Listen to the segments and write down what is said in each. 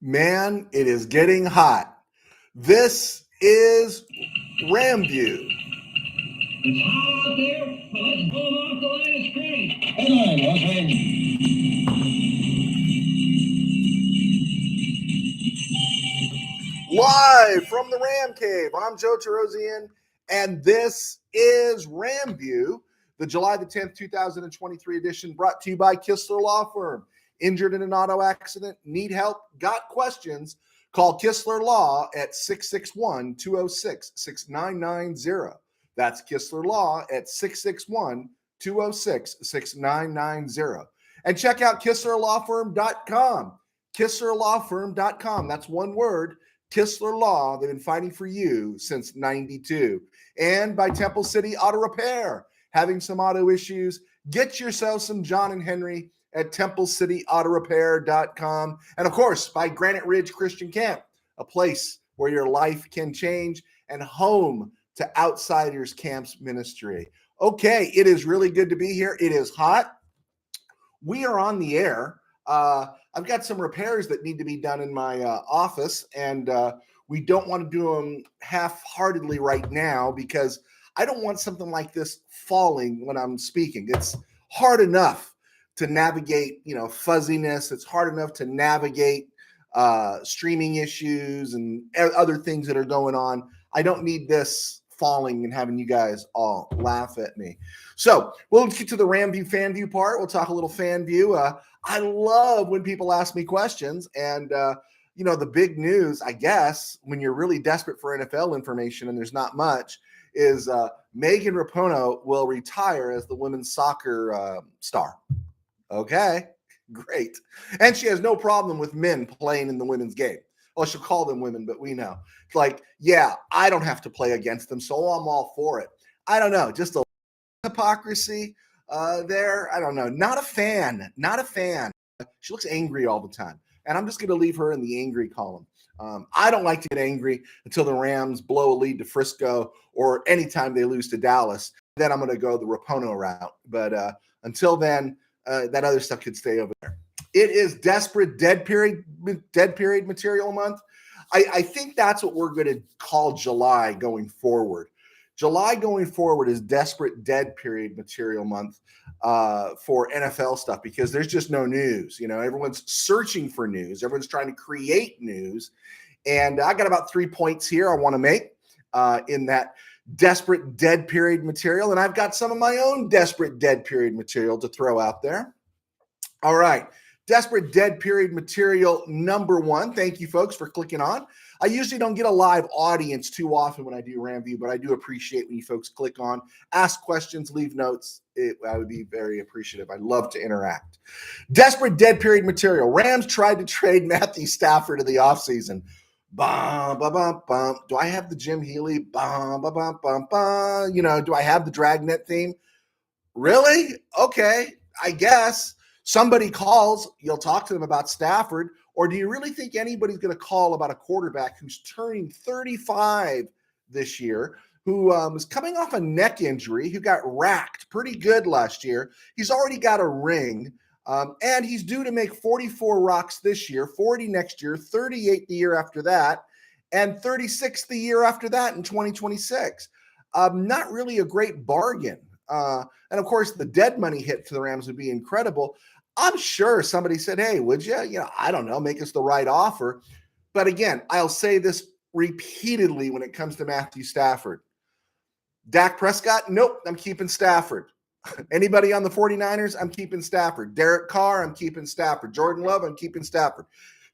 Man, it is getting hot. This is RamView. It's hot out there, but let's pull them off the line of scrimmage. Headline, Los Live from the Ram Cave, I'm Joe Tarosian, and this is RamView, the July the 10th, 2023 edition, brought to you by Kistler Law Firm. Injured in an auto accident? Need help? Got questions? Call Kistler Law at 661-206-6990. That's Kistler Law at 661-206-6990. And check out KistlerLawFirm.com. KistlerLawFirm.com. That's one word. Kistler Law. They've been fighting for you since 92. And by Temple City Auto Repair. Having some auto issues? Get yourself some John and Henry at TempleCityAutoRepair.com. And of course, by Granite Ridge Christian Camp, a place where your life can change and home to Outsiders Camps Ministry. Okay, it is really good to be here. It is hot. We are on the air. I've got some repairs that need to be done in my office, and we don't want to do them half-heartedly right now because I don't want something like this falling when I'm speaking. It's hard enough to navigate, fuzziness. It's hard enough to navigate streaming issues and other things that are going on. I don't need this falling and having you guys all laugh at me. So we'll get to the RamView FanView part. We'll talk a little FanView. I love when people ask me questions, and the big news, I guess, when you're really desperate for NFL information and there's not much, is Megan Rapinoe will retire as the women's soccer star. Okay, great. And she has no problem with men playing in the women's game. Well, she'll call them women, but we know. It's like, yeah, I don't have to play against them, so I'm all for it. I don't know, just a hypocrisy there. I don't know. Not a fan. She looks angry all the time, and I'm just going to leave her in the angry column. I don't like to get angry until the Rams blow a lead to Frisco or anytime they lose to Dallas. Then I'm going to go the Rapinoe route. But until then, that other stuff could stay over there. It is desperate dead period material month. I think that's what we're going to call July going forward. July going forward is desperate dead period material month for NFL stuff because there's just no news. Everyone's searching for news. Everyone's trying to create news. And I got about 3 points here I want to make in that desperate dead period material. And I've got some of my own desperate dead period material to throw out there. All right. Desperate dead period material number one. Thank you, folks, for clicking on. I usually don't get a live audience too often when I do RamView, but I do appreciate when you folks click on, ask questions, leave notes. I would be very appreciative. I love to interact. Desperate dead period material. Rams tried to trade Matthew Stafford in the offseason. Bum, bum, bum, bum. Do I have the Jim Healy? Bum, bum, bum, bum, bum. Do I have the Dragnet theme? Really? Okay, I guess. Somebody calls, you'll talk to them about Stafford, or do you really think anybody's going to call about a quarterback who's turning 35 this year, who was coming off a neck injury, who got racked pretty good last year? He's already got a ring, and he's due to make 44 rocks this year, 40 next year, 38 the year after that, and 36 the year after that in 2026. Not really a great bargain. And of course, the dead money hit for the Rams would be incredible. I'm sure somebody said, hey, would you? I don't know, make us the right offer. But again, I'll say this repeatedly when it comes to Matthew Stafford. Dak Prescott, nope, I'm keeping Stafford. Anybody on the 49ers, I'm keeping Stafford. Derek Carr, I'm keeping Stafford. Jordan Love, I'm keeping Stafford.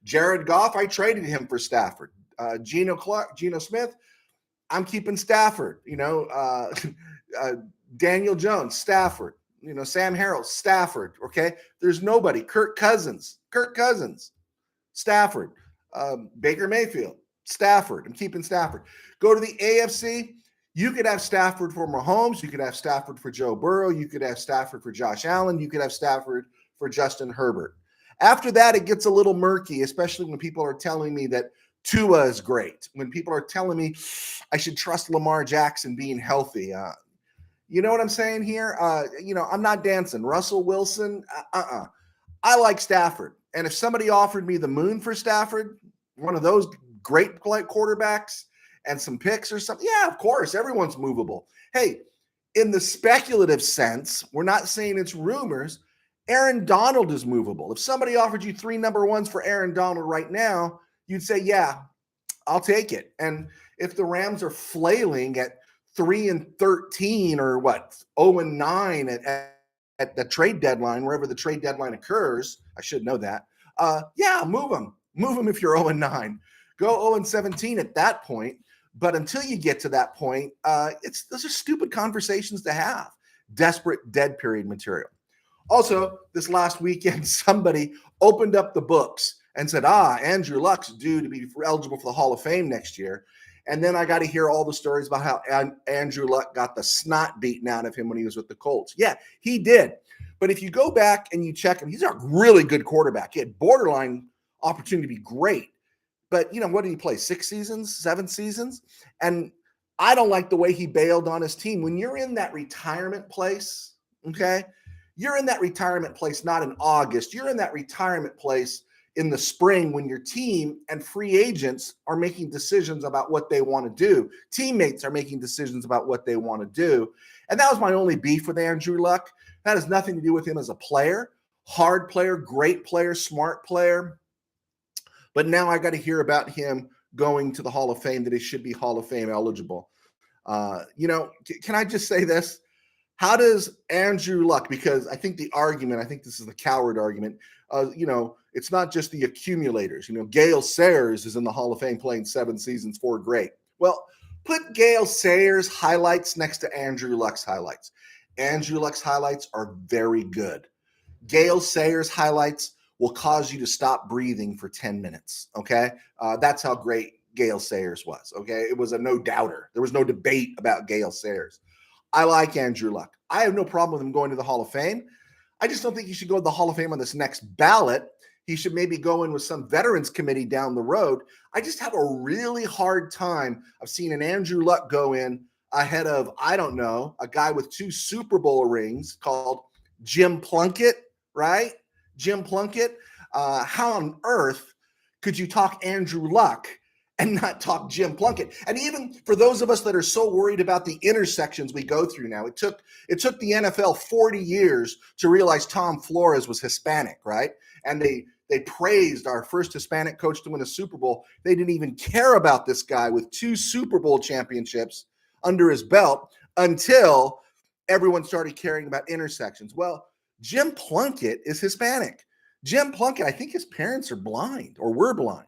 Jared Goff, I traded him for Stafford. Geno Smith, I'm keeping Stafford. Daniel Jones, Stafford. Sam Harrell, Stafford. Okay, there's nobody. Kirk Cousins, Stafford. Baker Mayfield, Stafford. I'm keeping Stafford. Go to the AFC. You could have Stafford for Mahomes. You could have Stafford for Joe Burrow. You could have Stafford for Josh Allen. You could have Stafford for Justin Herbert. After that, it gets a little murky, especially when people are telling me that Tua is great. When people are telling me I should trust Lamar Jackson being healthy. You know what I'm saying here? I'm not dancing. Russell Wilson, I like Stafford. And if somebody offered me the moon for Stafford, one of those great quarterbacks and some picks or something, yeah, of course, everyone's movable. Hey, in the speculative sense, we're not saying it's rumors, Aaron Donald is movable. If somebody offered you 3 number ones for Aaron Donald right now, you'd say, yeah, I'll take it. And if the Rams are flailing at 3-13 or what, 0-9 at the trade deadline, wherever the trade deadline occurs, I should know that. Yeah, move them. Move them if you're 0-9. Go 0-17 at that point. But until you get to that point, those are stupid conversations to have. Desperate dead period material. Also, this last weekend, somebody opened up the books and said, Andrew Luck's due to be eligible for the Hall of Fame next year. And then I got to hear all the stories about how Andrew Luck got the snot beaten out of him when he was with the Colts. Yeah, he did. But if you go back and you check him, he's a really good quarterback. He had borderline opportunity to be great. But, what did he play? 6 seasons, 7 seasons? And I don't like the way he bailed on his team. When you're in that retirement place, okay, you're in that retirement place not in August. You're in that retirement place in the spring when your team and free agents are making decisions about what they want to do. Teammates are making decisions about what they want to do. And that was my only beef with Andrew Luck. That has nothing to do with him as a player. Hard player, great player, smart player. But now I got to hear about him going to the Hall of Fame, that he should be Hall of Fame eligible. Can I just say this? How does Andrew Luck, because I think this is the coward argument, it's not just the accumulators. Gale Sayers is in the Hall of Fame playing 7 seasons, 4 great. Well, put Gale Sayers' highlights next to Andrew Luck's highlights. Andrew Luck's highlights are very good. Gale Sayers' highlights will cause you to stop breathing for 10 minutes, okay? That's how great Gale Sayers was, okay? It was a no-doubter. There was no debate about Gale Sayers. I like Andrew Luck. I have no problem with him going to the Hall of Fame. I just don't think he should go to the Hall of Fame on this next ballot. He should maybe go in with some veterans committee down the road. I just have a really hard time of seeing an Andrew Luck go in ahead of, I don't know, a guy with 2 Super Bowl rings called Jim Plunkett, right? Jim Plunkett. How on earth could you talk Andrew Luck and not talk Jim Plunkett? And even for those of us that are so worried about the intersections we go through now, it took the NFL 40 years to realize Tom Flores was Hispanic, right? And they praised our first Hispanic coach to win a Super Bowl. They didn't even care about this guy with 2 Super Bowl championships under his belt until everyone started caring about intersections. Well, Jim Plunkett is Hispanic. Jim Plunkett, I think his parents are blind or were blind.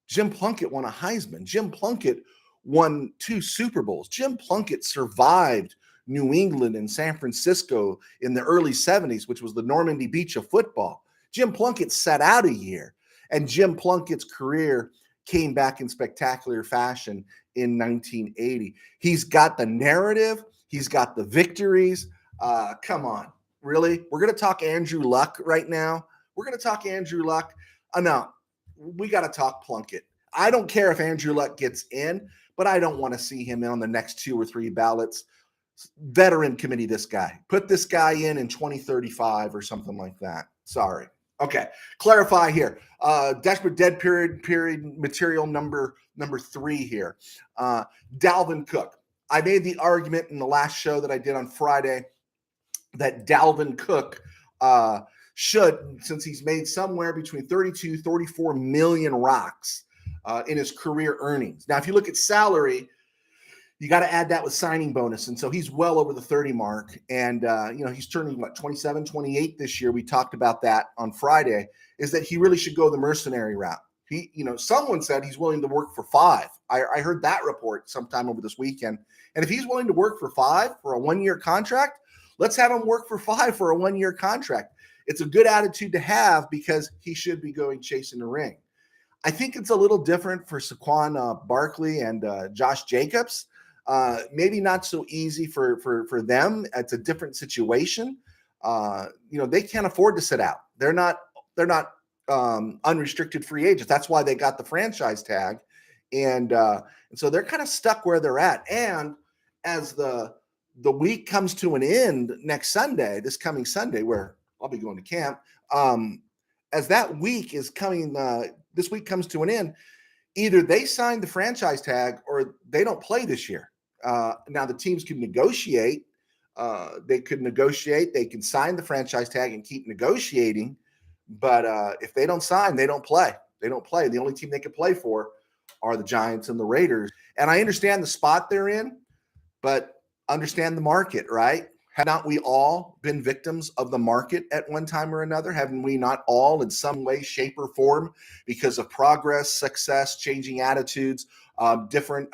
Jim Plunkett won a Heisman. Jim Plunkett won 2 Super Bowls. Jim Plunkett survived New England and San Francisco in the early 70s, which was the Normandy Beach of football. Jim Plunkett sat out a year, and Jim Plunkett's career came back in spectacular fashion in 1980. He's got the narrative. He's got the victories. Come on, really? We're going to talk Andrew Luck right now? We're going to talk Andrew Luck? No, we got to talk Plunkett. I don't care if Andrew Luck gets in, but I don't want to see him in on the next 2 or 3 ballots. Veteran committee this guy. Put this guy in 2035 or something like that. Sorry. Okay, clarify here. Desperate dead period material number 3 here. Dalvin Cook. I made the argument in the last show that I did on Friday that Dalvin Cook should, since he's made somewhere between 32, 34 million rocks in his career earnings. Now, if you look at salary, you got to add that with signing bonus. And so he's well over the 30 mark. And, he's turning, 27, 28 this year. We talked about that on Friday, is that he really should go the mercenary route. He, someone said he's willing to work for 5. I heard that report sometime over this weekend. And if he's willing to work for 5 for a 1-year contract, let's have him work for 5 for a 1-year contract. It's a good attitude to have because he should be going chasing the ring. I think it's a little different for Saquon Barkley and Josh Jacobs. Maybe not so easy for them. It's a different situation. They can't afford to sit out. They're not unrestricted free agents. That's why they got the franchise tag. And so they're kind of stuck where they're at. And as the week comes to an end this coming Sunday, where I'll be going to camp, as that week is coming, this week comes to an end, either they sign the franchise tag or they don't play this year. Now the teams can negotiate. They could negotiate. They can sign the franchise tag and keep negotiating. But if they don't sign, they don't play. They don't play. The only team they can play for are the Giants and the Raiders. And I understand the spot they're in, but understand the market, right? Have not we all been victims of the market at one time or another? Haven't we not all in some way, shape, or form, because of progress, success, changing attitudes, different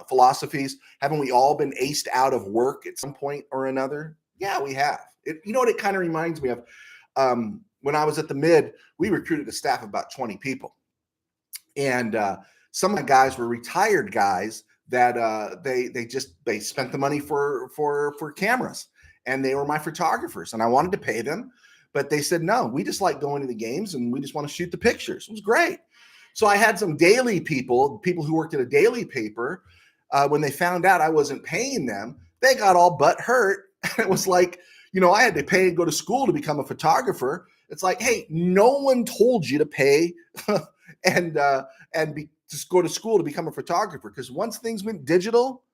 philosophies? Haven't we all been aced out of work at some point or another? Yeah, we have. You know what it kind of reminds me of? When I was at the Mid, we recruited a staff of about 20 people. And some of the guys were retired guys that they spent the money for cameras, and they were my photographers, and I wanted to pay them, but they said, no, we just like going to the games and we just want to shoot the pictures. It was great. So I had some daily people who worked at a daily paper, when they found out I wasn't paying them, they got all butt hurt. It was like, I had to pay and go to school to become a photographer. It's like, hey, no one told you to pay and just go to school to become a photographer. Because once things went digital,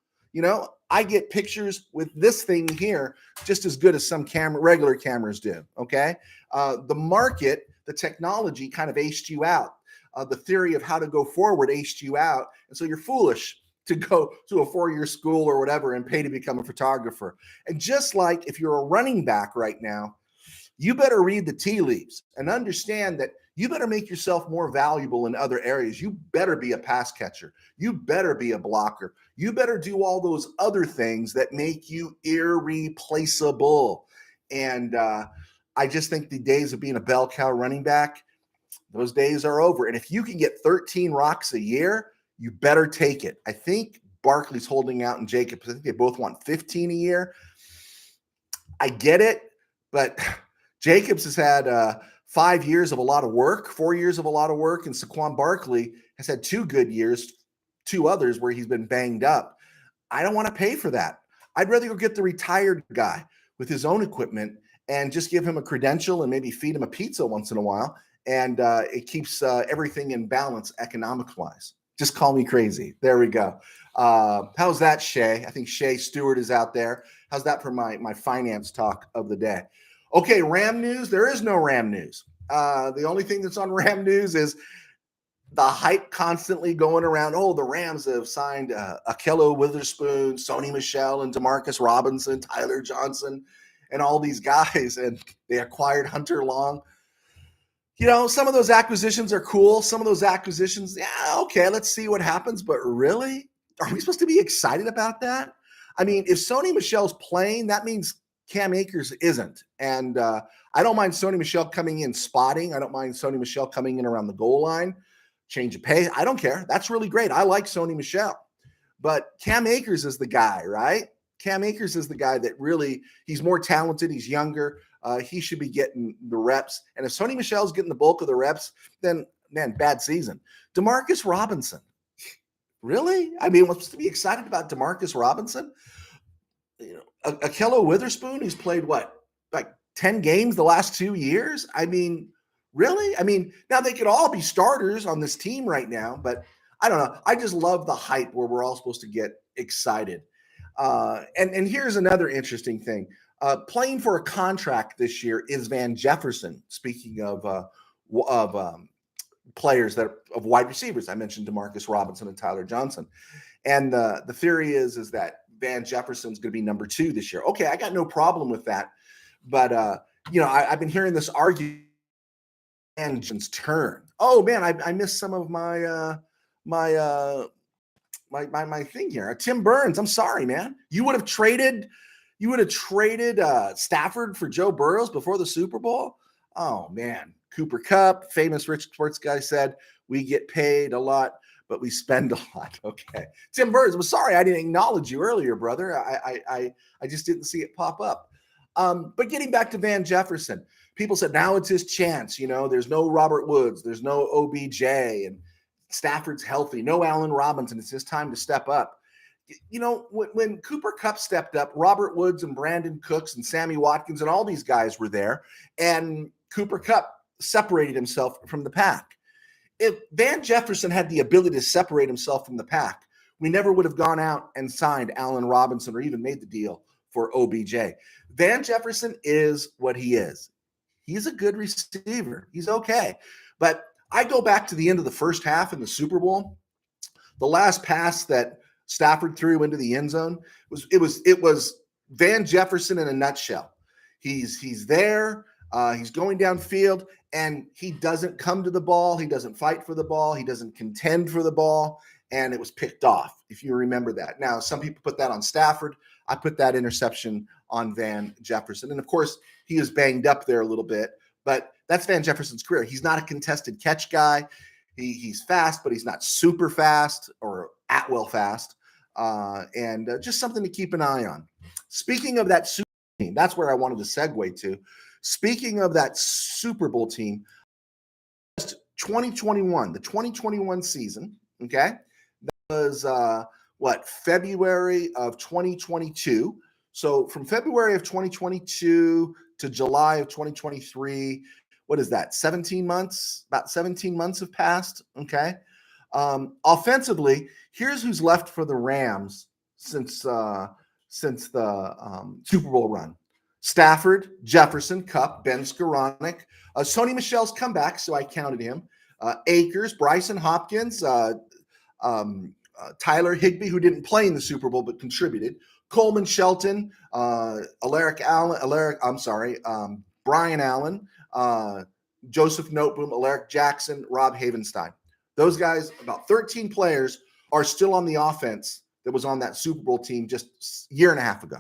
I get pictures with this thing here just as good as some regular cameras do. Okay. The market, the technology kind of aced you out. The theory of how to go forward aced you out. And so you're foolish to go to a 4-year school or whatever and pay to become a photographer. And just like if you're a running back right now, you better read the tea leaves and understand that you better make yourself more valuable in other areas. You better be a pass catcher. You better be a blocker. You better do all those other things that make you irreplaceable. And I just think the days of being a bell cow running back, those days are over. And if you can get 13 rocks a year, you better take it. I think Barkley's holding out and Jacobs, I think they both want 15 a year. I get it, but Jacobs has had 5 years of a lot of work, 4 years of a lot of work, and Saquon Barkley has had 2 good years, 2 others where he's been banged up. I don't want to pay for that. I'd rather go get the retired guy with his own equipment and just give him a credential and maybe feed him a pizza once in a while, and it keeps everything in balance economic-wise. Just call me crazy. There we go. How's that, Shay? I think Shay Stewart is out there. How's that for my finance talk of the day? Okay, Ram news. There is no Ram news. The only thing that's on Ram news is the hype constantly going around. Oh, the Rams have signed Ahkello Witherspoon, Sony Michel, and Demarcus Robinson, Tyler Johnson, and all these guys. And they acquired Hunter Long. Some of those acquisitions are cool. Some of those acquisitions, yeah, okay, let's see what happens. But really, are we supposed to be excited about that? I mean, if Sony Michel's playing, that means Cam Akers isn't. And I don't mind Sony Michel coming in spotting. I don't mind Sony Michel coming in around the goal line, change of pace. I don't care. That's really great. I like Sony Michel. But Cam Akers is the guy, right? Cam Akers is the guy that really, he's more talented. He's younger. He should be getting the reps. And if Sony Michel's getting the bulk of the reps, then, man, bad season. Demarcus Robinson. Really? I mean, what's to be excited about Demarcus Robinson? Ahkello Witherspoon, who's played like 10 games the last 2 years? I mean, really? I mean, now they could all be starters on this team right now, but I don't know. I just love the hype where we're all supposed to get excited. And here's another interesting thing. Playing for a contract this year is Van Jefferson. Speaking of players of wide receivers, I mentioned Demarcus Robinson and Tyler Johnson, and the theory is that Van Jefferson's going to be number 2 this year. Okay, I got no problem with that, but I've been hearing this argument. Engine's turn. Oh man, I missed some of my thing here. Tim Burns. I'm sorry, man. You would have traded Stafford for Joe Burrows before the Super Bowl. Oh man, Cooper Kupp, famous rich sports guy, said we get paid a lot, but we spend a lot. Okay, Tim Burns. I'm sorry I didn't acknowledge you earlier, brother. I just didn't see it pop up. But getting back to Van Jefferson, people said now it's his chance. There's no Robert Woods, there's no OBJ, and Stafford's healthy. No Allen Robinson. It's his time to step up. When Cooper Kupp stepped up, Robert Woods and Brandon Cooks and Sammy Watkins and all these guys were there, and Cooper Kupp separated himself from the pack. If Van Jefferson had the ability to separate himself from the pack, we never would have gone out and signed Allen Robinson or even made the deal for OBJ. Van Jefferson is what he is. He's a good receiver. He's okay. But I go back to the end of the first half in the Super Bowl. The last pass that Stafford threw into the end zone was Van Jefferson in a nutshell. He's there. He's going downfield, and he doesn't come to the ball. He doesn't fight for the ball. He doesn't contend for the ball, and it was picked off, if you remember that. Now, some people put that on Stafford. I put that interception on Van Jefferson. And, of course, he is banged up there a little bit, but that's Van Jefferson's career. He's not a contested catch guy. He's fast, but he's not super fast or Atwell fast, and just something to keep an eye on. Speaking of that Super Bowl team, that's where I wanted to segue to. Speaking of that Super Bowl team, 2021, the 2021 season, okay, that was February of 2022. So from February of 2022 to July of 2023, what is that? 17 months? About 17 months have passed. Okay. Offensively, here's who's left for the Rams since the Super Bowl run: Stafford, Jefferson, Kupp, Ben Skoranek, Sony Michel's come back, so I counted him. Akers, Bryson Hopkins, Tyler Higbee, who didn't play in the Super Bowl but contributed. Coleman Shelton, Brian Allen, Joseph Noteboom, Alaric Jackson, Rob Havenstein. Those guys, about 13 players, are still on the offense that was on that Super Bowl team just a year and a half ago.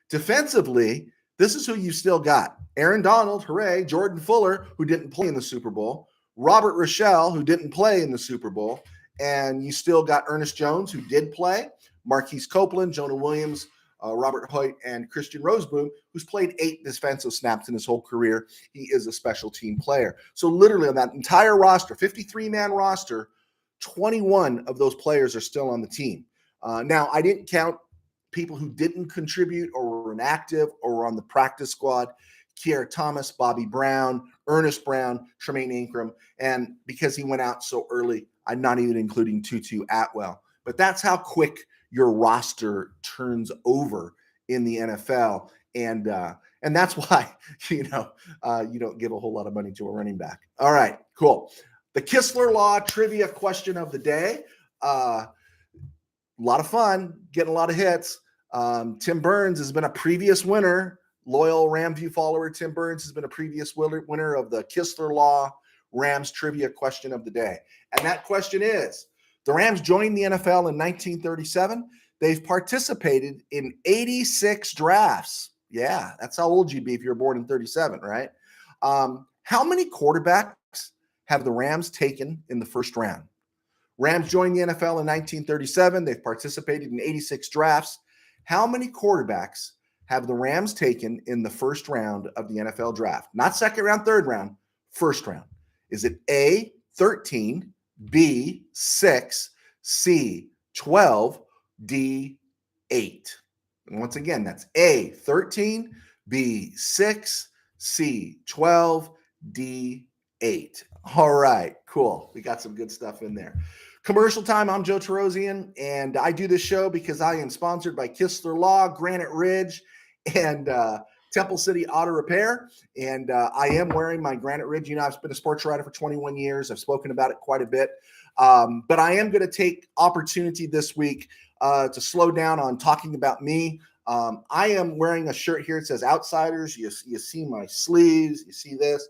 Defensively, this is who you still got: Aaron Donald, hooray; Jordan Fuller, who didn't play in the Super Bowl; Robert Rochelle, who didn't play in the Super Bowl; and you still got Ernest Jones, who did play; Marquise Copeland, Jonah Williams, Robert Hoyt, and Christian Roseboom, who's played 8 defensive snaps in his whole career. He is a special team player. So literally on that entire roster, 53-man roster, 21 of those players are still on the team. Now, I didn't count people who didn't contribute or were inactive or were on the practice squad: Kier Thomas, Bobby Brown, Ernest Brown, Tremaine Ingram. And because he went out so early, I'm not even including Tutu Atwell. But that's how quick your roster turns over in the NFL. And that's why, you don't give a whole lot of money to a running back. All right, cool. The Kistler Law trivia question of the day. A lot of fun, getting a lot of hits. Tim Byrnes has been a previous winner. Loyal RamView follower Tim Byrnes has been a previous winner of the Kistler Law Rams trivia question of the day. And that question is: the Rams joined the NFL in 1937. They've participated in 86 drafts. Yeah, that's how old you'd be if you were born in 37, right? How many quarterbacks have the Rams taken in the first round? Rams joined the NFL in 1937. They've participated in 86 drafts. How many quarterbacks have the Rams taken in the first round of the NFL draft? Not second round, third round, first round. Is it A, 13, B, 6, C, 12, D, 8? And once again, that's A, 13, B, 6, C, 12, D, 8. All right, cool. We got some good stuff in there. Commercial time. I'm Joe Tarosian, and I do this show because I am sponsored by Kistler Law, Granite Ridge, and Temple City Auto Repair. And I am wearing my Granite Ridge. I've been a sports writer for 21 years. I've spoken about it quite a bit. But I am going to take opportunity this week to slow down on talking about me. I am wearing a shirt here. It says Outsiders. You see my sleeves. You see this.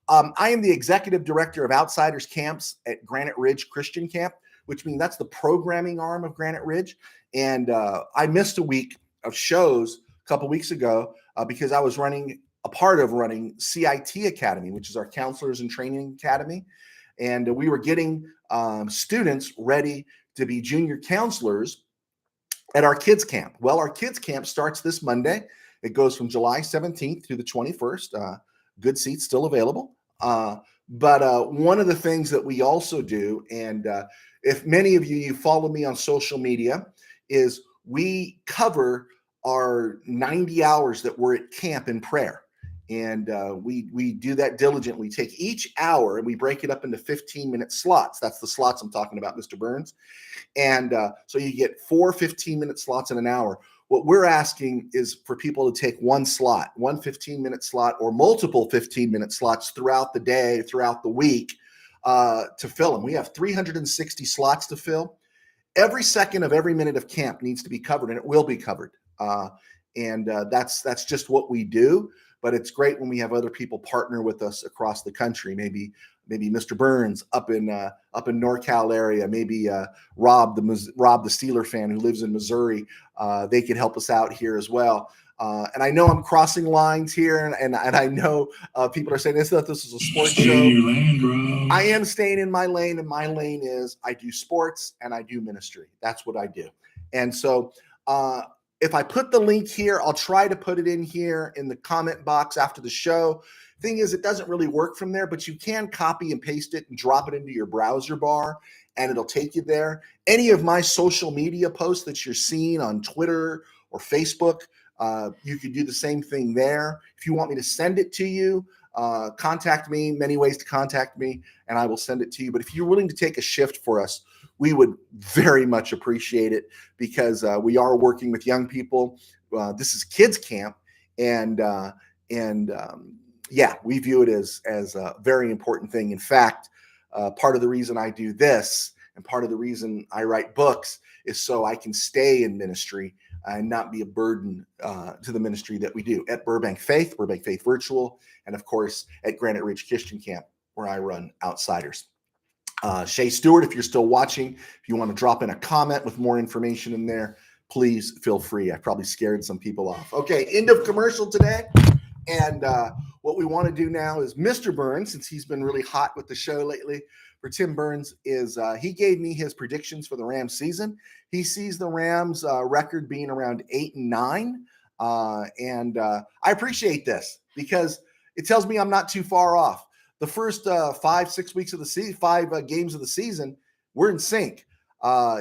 I am the executive director of Outsiders Camps at Granite Ridge Christian Camp, which means that's the programming arm of Granite Ridge. And I missed a week of shows a couple weeks ago because I was a part of running CIT Academy, which is our Counselors and Training Academy. And we were getting students ready to be junior counselors at our kids camp. Well, our kids camp starts this Monday. It goes from July 17th through the 21st. Good seats still available. But one of the things that we also do, and if many of you follow me on social media, is we cover our 90 hours that we're at camp in prayer. And we do that diligently. We take each hour and we break it up into 15-minute slots. That's the slots I'm talking about, Mr. Byrnes. And so you get 4 15-minute slots in an hour. What we're asking is for people to take one slot, one 15-minute slot, or multiple 15-minute slots throughout the day, throughout the week, to fill them. We have 360 slots to fill. Every second of every minute of camp needs to be covered, and it will be covered. That's just what we do. But it's great when we have other people partner with us across the country. Maybe Mr. Byrnes up in NorCal area. Maybe Rob the Steeler fan who lives in Missouri. They could help us out here as well. And I know I'm crossing lines here, and I know people are saying this is a sports show. Stay in your lane, bro. I am staying in my lane, and my lane is I do sports and I do ministry. That's what I do. And so if I put the link here, I'll try to put it in here in the comment box after the show. Thing is, it doesn't really work from there, but you can copy and paste it and drop it into your browser bar, and it'll take you there. Any of my social media posts that you're seeing on Twitter or Facebook, you could do the same thing there. If you want me to send it to you, contact me. Many ways to contact me, and I will send it to you. But if you're willing to take a shift for us, we would very much appreciate it, because we are working with young people. This is kids camp, and we view it as a very important thing. In fact, part of the reason I do this and part of the reason I write books is so I can stay in ministry and not be a burden to the ministry that we do at Burbank Faith Virtual, and of course at Granite Ridge Christian Camp, where I run Outsiders. Shay Stewart, if you're still watching, if you want to drop in a comment with more information in there, please feel free. I probably scared some people off. Okay, end of commercial today. And what we want to do now is Mr. Byrnes, since he's been really hot with the show lately, for Tim Byrnes, is he gave me his predictions for the Rams season. He sees the Rams record being around 8-9. And I appreciate this because it tells me I'm not too far off. The first 5-6 weeks of the season, 5 games of the season, we're in sync.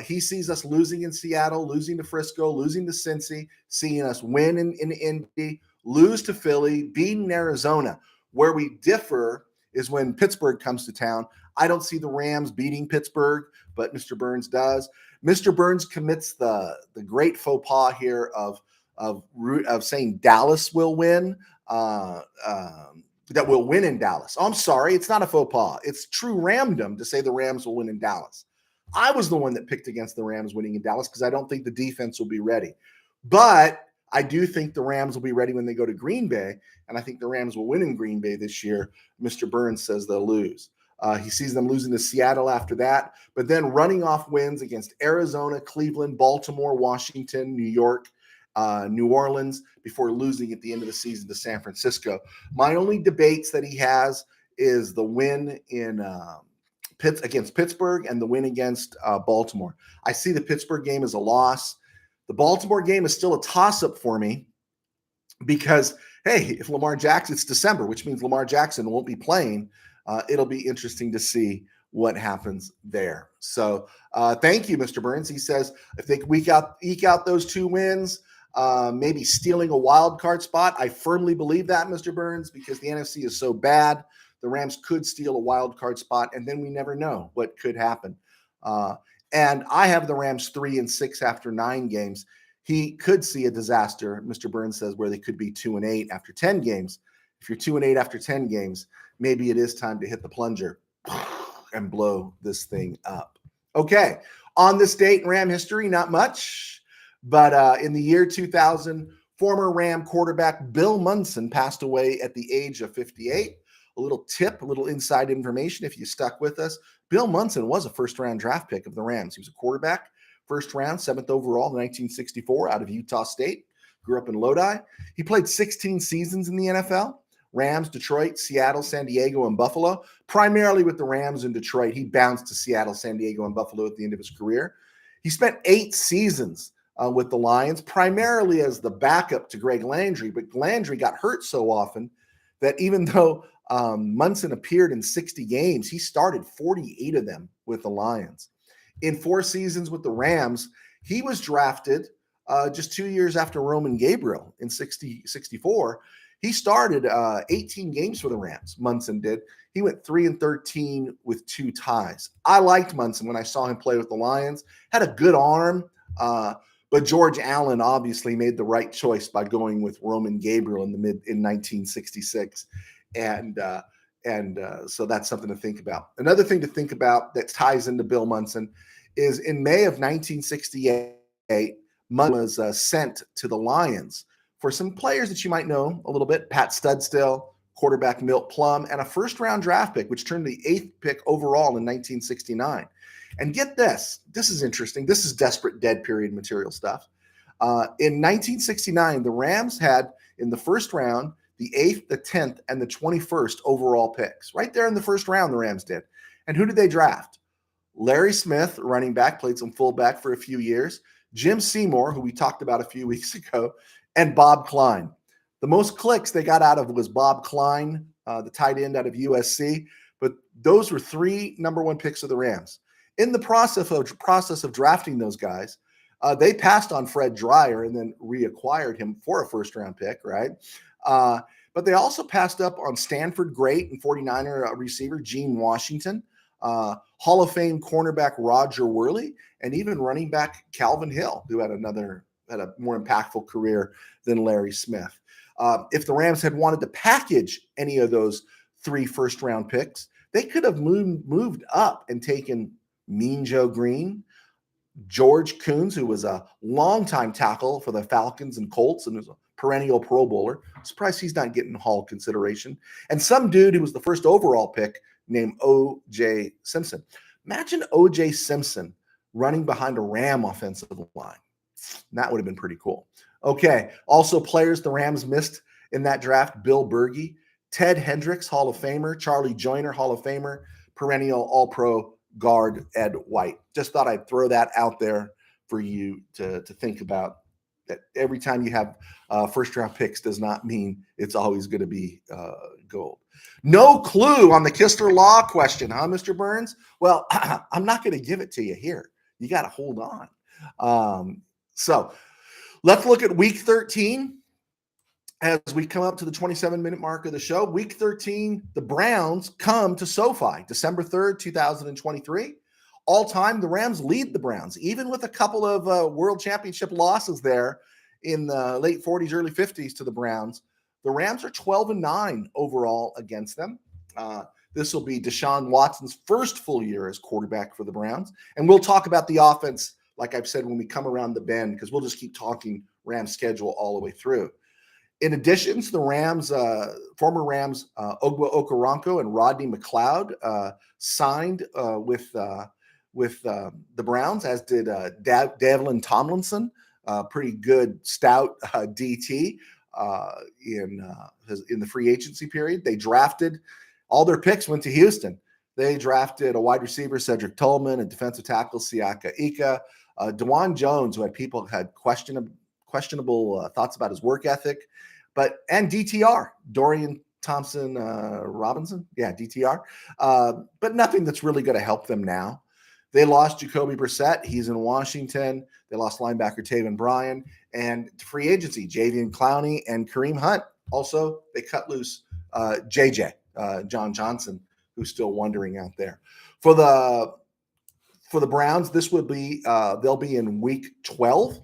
He sees us losing in Seattle, losing to Frisco, losing to Cincy, seeing us win in Indy, lose to Philly, beating Arizona. Where we differ is when Pittsburgh comes to town. I don't see the Rams beating Pittsburgh, but Mr. Byrnes does. Mr. Byrnes commits the great faux pas here of saying Dallas will win. That will win in Dallas. Oh, I'm sorry, it's not a faux pas. It's true Ramdom to say the Rams will win in Dallas. I was the one that picked against the Rams winning in Dallas because I don't think the defense will be ready. But I do think the Rams will be ready when they go to Green Bay, and I think the Rams will win in Green Bay this year. Mr. Byrnes says they'll lose. He sees them losing to Seattle after that, but then running off wins against Arizona, Cleveland, Baltimore, Washington, New York, New Orleans, before losing at the end of the season to San Francisco. My only debates that he has is the win in against Pittsburgh and the win against Baltimore. I see the Pittsburgh game as a loss. The Baltimore game is still a toss-up for me because, hey, if Lamar Jackson, it's December, which means Lamar Jackson won't be playing. It'll be interesting to see what happens there. So thank you, Mr. Byrnes. He says if they eke out those 2 wins, maybe stealing a wild card spot. I firmly believe that, Mr. Byrnes, because the NFC is so bad. The Rams could steal a wild card spot, and then we never know what could happen. And I have the Rams 3-6 after 9 games. He could see a disaster, Mr. Byrnes says, where they could be 2-8 after 10 games. If you're 2-8 after 10 games, maybe it is time to hit the plunger and blow this thing up. Okay, on this date in Ram history, not much, but in the year 2000, former Ram quarterback Bill Munson passed away at the age of 58. A little tip, a little inside information if you stuck with us. Bill Munson was a first-round draft pick of the Rams. He was a quarterback, first round, 7th overall in 1964 out of Utah State. Grew up in Lodi. He played 16 seasons in the NFL. Rams, Detroit, Seattle, San Diego, and Buffalo. Primarily with the Rams in Detroit. He bounced to Seattle, San Diego, and Buffalo at the end of his career. He spent 8 seasons with the Lions, primarily as the backup to Greg Landry. But Landry got hurt so often that even though Munson appeared in 60 games, he started 48 of them with the Lions. In 4 seasons with the Rams, he was drafted just 2 years after Roman Gabriel in 64. He started 18 games for the Rams. Munson did. He went 3-13 with 2 ties. I liked Munson when I saw him play with the Lions. Had a good arm, but George Allen obviously made the right choice by going with Roman Gabriel in 1966, and so that's something to think about. Another thing to think about that ties into Bill Munson is in May of 1968, Munson was sent to the Lions for some players that you might know a little bit: Pat Studstill, quarterback Milt Plum, and a first-round draft pick, which turned the 8th pick overall in 1969. And get this. This is interesting. This is desperate dead period material stuff. In 1969, the Rams had, in the first round, the 8th, the 10th, and the 21st overall picks. Right there in the first round, the Rams did. And who did they draft? Larry Smith, running back, played some fullback for a few years. Jim Seymour, who we talked about a few weeks ago, and Bob Klein. The most clicks they got out of was Bob Klein, the tight end out of USC. But those were 3 number 1 picks of the Rams. In the process of drafting those guys, they passed on Fred Dreyer and then reacquired him for a first-round pick, right? But they also passed up on Stanford great and 49er receiver Gene Washington, Hall of Fame cornerback Roger Worley, and even running back Calvin Hill, who had a more impactful career than Larry Smith. If the Rams had wanted to package any of those 3 first-round picks, they could have moved up and taken Mean Joe Green, George Coons, who was a longtime tackle for the Falcons and Colts and was a perennial Pro Bowler. I'm surprised he's not getting Hall consideration. And some dude who was the first overall pick named O.J. Simpson. Imagine O.J. Simpson running behind a Ram offensive line. That would have been pretty cool. Okay, also players the Rams missed in that draft: Bill Berge, Ted Hendricks, Hall of Famer, Charlie Joyner, Hall of Famer, perennial All-Pro guard Ed White. Just thought I'd throw that out there for you to think about, that every time you have first-round picks does not mean it's always going to be gold. No clue on the Kistler Law question, huh, Mr. Byrnes? Well, I'm not going to give it to you here. You got to hold on. So let's look at Week 13 as we come up to the 27-minute mark of the show. Week 13, the Browns come to SoFi, December 3rd, 2023. All time, the Rams lead the Browns, even with a couple of World Championship losses there in the late 40s, early 50s to the Browns. The Rams are 12-9 overall against them. This will be Deshaun Watson's first full year as quarterback for the Browns. And we'll talk about the offense, like I've said, when we come around the bend, because we'll just keep talking Rams schedule all the way through. In addition to the Rams, former Rams Ogba Okoronkwo and Rodney McLeod signed with the Browns, as did Devlin Tomlinson, pretty good, stout DT in the free agency period. They drafted, all their picks went to Houston. They drafted a wide receiver, Cedric Tolman, and defensive tackle, Siaka Ika. DeJuan Jones, who people had questionable thoughts about his work ethic, and DTR, Dorian Thompson Robinson, DTR, but nothing that's really going to help them now. They lost Jacoby Brissett. He's in Washington. They lost linebacker Taven Bryan, and free agency, Jadeveon Clowney and Kareem Hunt. Also, they cut loose JJ, John Johnson, who's still wandering out there. For the Browns, this would be they'll be in week 12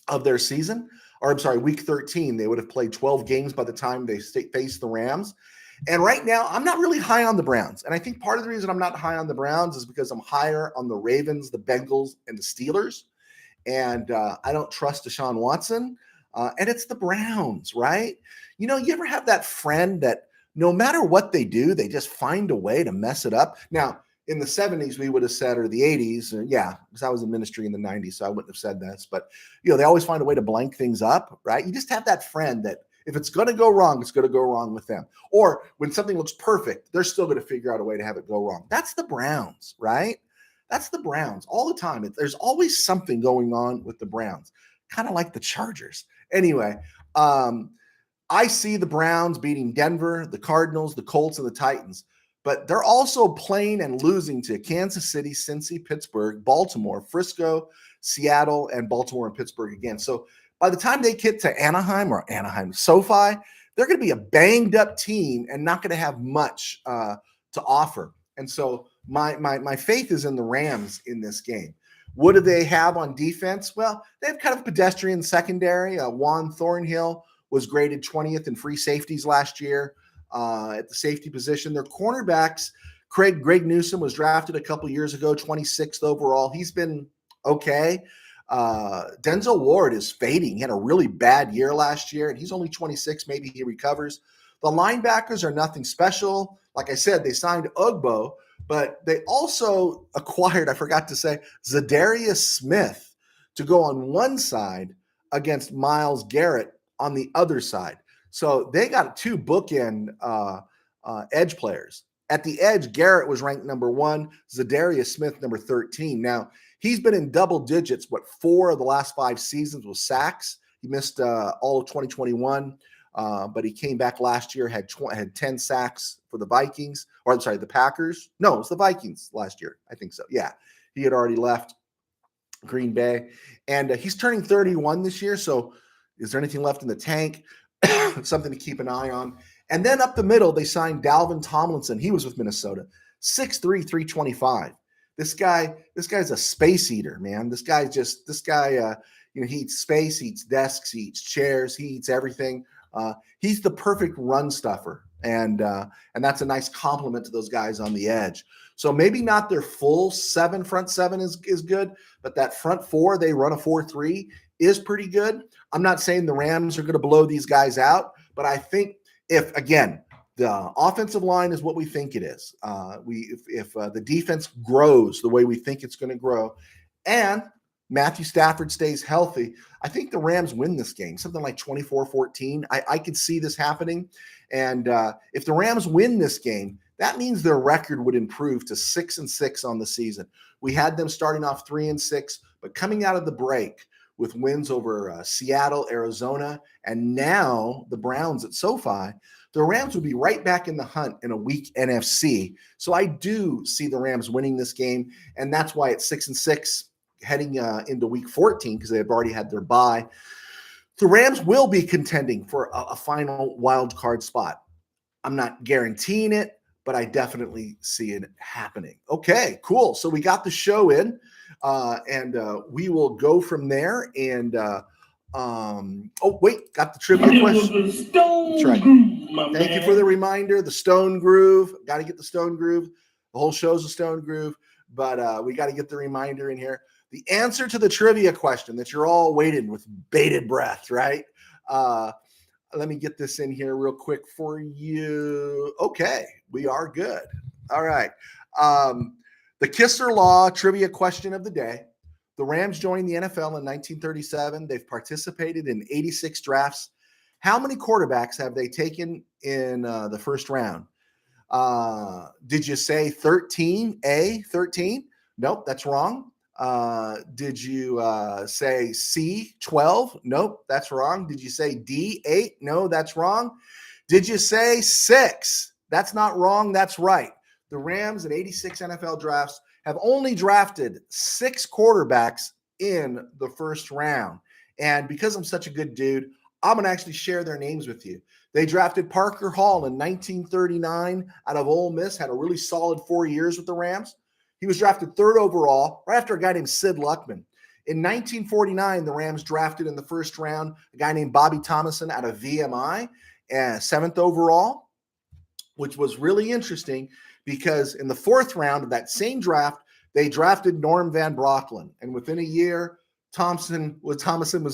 of their season, or I'm sorry, week 13. They would have played 12 games by the time they face the Rams. And right now, I'm not really high on the Browns. And I think part of the reason I'm not high on the Browns is because I'm higher on the Ravens, the Bengals, and the Steelers. And I don't trust Deshaun Watson. And it's the Browns, right? You know, you ever have that friend that no matter what they do, they just find a way to mess it up? Now, in the 70s, we would have said, or the 80s, because I was in ministry in the 90s, so I wouldn't have said this. But, they always find a way to blank things up, right? You just have that friend that if it's going to go wrong, it's going to go wrong with them. Or when something looks perfect, they're still going to figure out a way to have it go wrong. That's the Browns, right? That's the Browns all the time. There's always something going on with the Browns, kind of like the Chargers. Anyway, I see the Browns beating Denver, the Cardinals, the Colts, and the Titans. But they're also playing and losing to Kansas City, Cincy, Pittsburgh, Baltimore, Frisco, Seattle, and Baltimore and Pittsburgh again. So by the time they get to Anaheim, SoFi, they're going to be a banged up team and not going to have much to offer. And so my faith is in the Rams in this game. What do they have on defense? Well, they have kind of a pedestrian secondary. Juan Thornhill was graded 20th in free safeties last year at the safety position. Their cornerbacks, Greg Newsom was drafted a couple years ago, 26th overall. He's been okay. Denzel Ward is fading. He had a really bad year last year, and he's only 26. Maybe he recovers. The linebackers are nothing special. Like I said, they signed Ugbo, but they also acquired, I forgot to say, Zadarius Smith to go on one side against Myles Garrett on the other side. So they got two bookend edge players. At the edge, Garrett was ranked number 1, Zadarius Smith number 13. Now, he's been in double digits, 4 of the last 5 seasons with sacks. He missed all of 2021, but he came back last year, had 10 sacks for the Vikings. Or I'm sorry, the Packers. No, it was the Vikings last year. I think so. Yeah, he had already left Green Bay. And he's turning 31 this year, so is there anything left in the tank? Something to keep an eye on. And then up the middle, they signed Dalvin Tomlinson. He was with Minnesota. 6'3", 325. This guy's a space eater, man. This guy, he eats space, he eats desks, he eats chairs, he eats everything. He's the perfect run stuffer. And that's a nice compliment to those guys on the edge. So maybe not their full front seven is good, but that front 4, they run a 4-3, is pretty good. I'm not saying the Rams are going to blow these guys out, but I think if, again, the offensive line is what we think it is, if the defense grows the way we think it's going to grow, and Matthew Stafford stays healthy, I think the Rams win this game, something like 24-14. I could see this happening. And if the Rams win this game, that means their record would improve to 6-6 on the season. We had them starting off 3-6, but coming out of the break with wins over Seattle, Arizona, and now the Browns at SoFi, the Rams will be right back in the hunt in a weak NFC. So I do see the Rams winning this game, and that's why it's 6-6 heading into week 14 because they've already had their bye. The Rams will be contending for a final wild card spot. I'm not guaranteeing it, but I definitely see it happening. Okay, cool. So we got the show in, and we will go from there. And got the trivia question. That's right. Thank you for the reminder. The Stone Groove. Got to get the Stone Groove. The whole show's a Stone Groove, but we got to get the reminder in here. The answer to the trivia question that you're all waiting with bated breath, right? Let me get this in here real quick for you. Okay, we are good. All right. The Kistler Law trivia question of the day. The Rams joined the NFL in 1937. They've participated in 86 drafts. How many quarterbacks have they taken in the first round? Did you say 13? 13? Nope, that's wrong. Did you say C, 12? Nope, that's wrong. Did you say D, 8? No, that's wrong. Did you say 6? That's not wrong. That's right. The Rams in 86 NFL drafts have only drafted 6 quarterbacks in the first round. And because I'm such a good dude, I'm going to actually share their names with you. They drafted Parker Hall in 1939 out of Ole Miss, had a really solid 4 years with the Rams. He was drafted 3rd overall, right after a guy named Sid Luckman. In 1949, the Rams drafted in the first round a guy named Bobby Thomason out of VMI, 7th overall, which was really interesting because in the 4th round of that same draft, they drafted Norm Van Brocklin. And within a year, Thomason was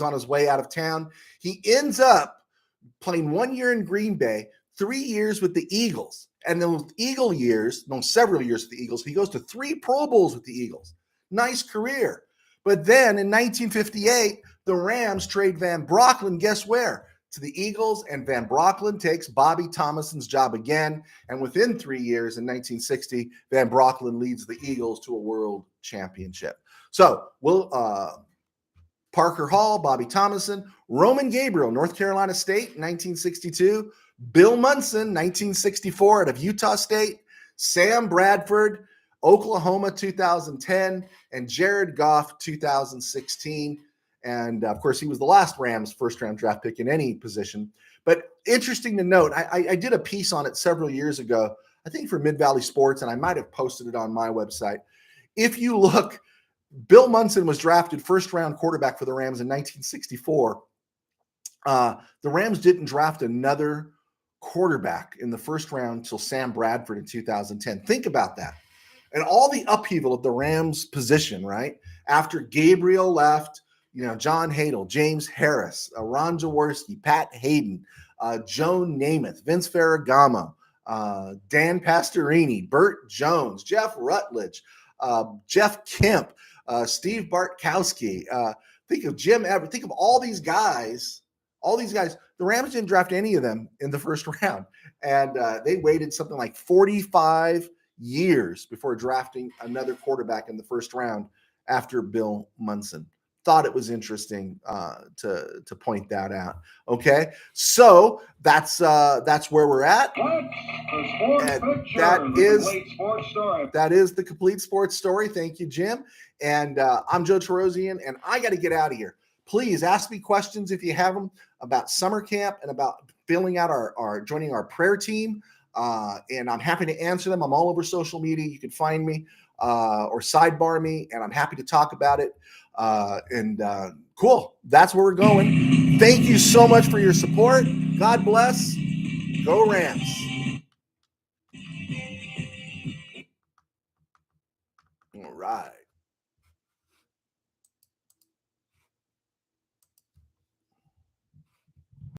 on his way out of town. He ends up playing 1 year in Green Bay, 3 years with the Eagles. And then with several years with the Eagles, he goes to 3 Pro Bowls with the Eagles. Nice career. But then in 1958, the Rams trade Van Brocklin, guess where? To the Eagles, and Van Brocklin takes Bobby Thomason's job again. And within 3 years, in 1960, Van Brocklin leads the Eagles to a world championship. So Parker Hall, Bobby Thomason, Roman Gabriel, North Carolina State, 1962, Bill Munson, 1964 out of Utah State, Sam Bradford, Oklahoma, 2010, and Jared Goff, 2016. And, of course, he was the last Rams first-round draft pick in any position. But interesting to note, I did a piece on it several years ago, I think for Mid-Valley Sports, and I might have posted it on my website. If you look, Bill Munson was drafted first-round quarterback for the Rams in 1964. The Rams didn't draft another quarterback in the first round until Sam Bradford in 2010. Think about that. And all the upheaval of the Rams position, right? After Gabriel left, John Hadel, James Harris, Ron Jaworski, Pat Hayden, Joe Namath, Vince Ferragamo, Dan Pastorini, Burt Jones, Jeff Rutledge, Jeff Kemp, Steve Bartkowski. Think of Jim Everett. Think of all these guys. The Rams didn't draft any of them in the first round. And they waited something like 45 years before drafting another quarterback in the first round after Bill Munson. Thought it was interesting to point that out. Okay, so that's where we're at. That is the complete sports story. Thank you, Jim. And I'm Joe Terosian, and I got to get out of here. Please ask me questions if you have them about summer camp and about filling out our joining our prayer team. And I'm happy to answer them. I'm all over social media. You can find me or sidebar me, and I'm happy to talk about it. Cool. That's where we're going. Thank you so much for your support. God bless. Go Rams. All right.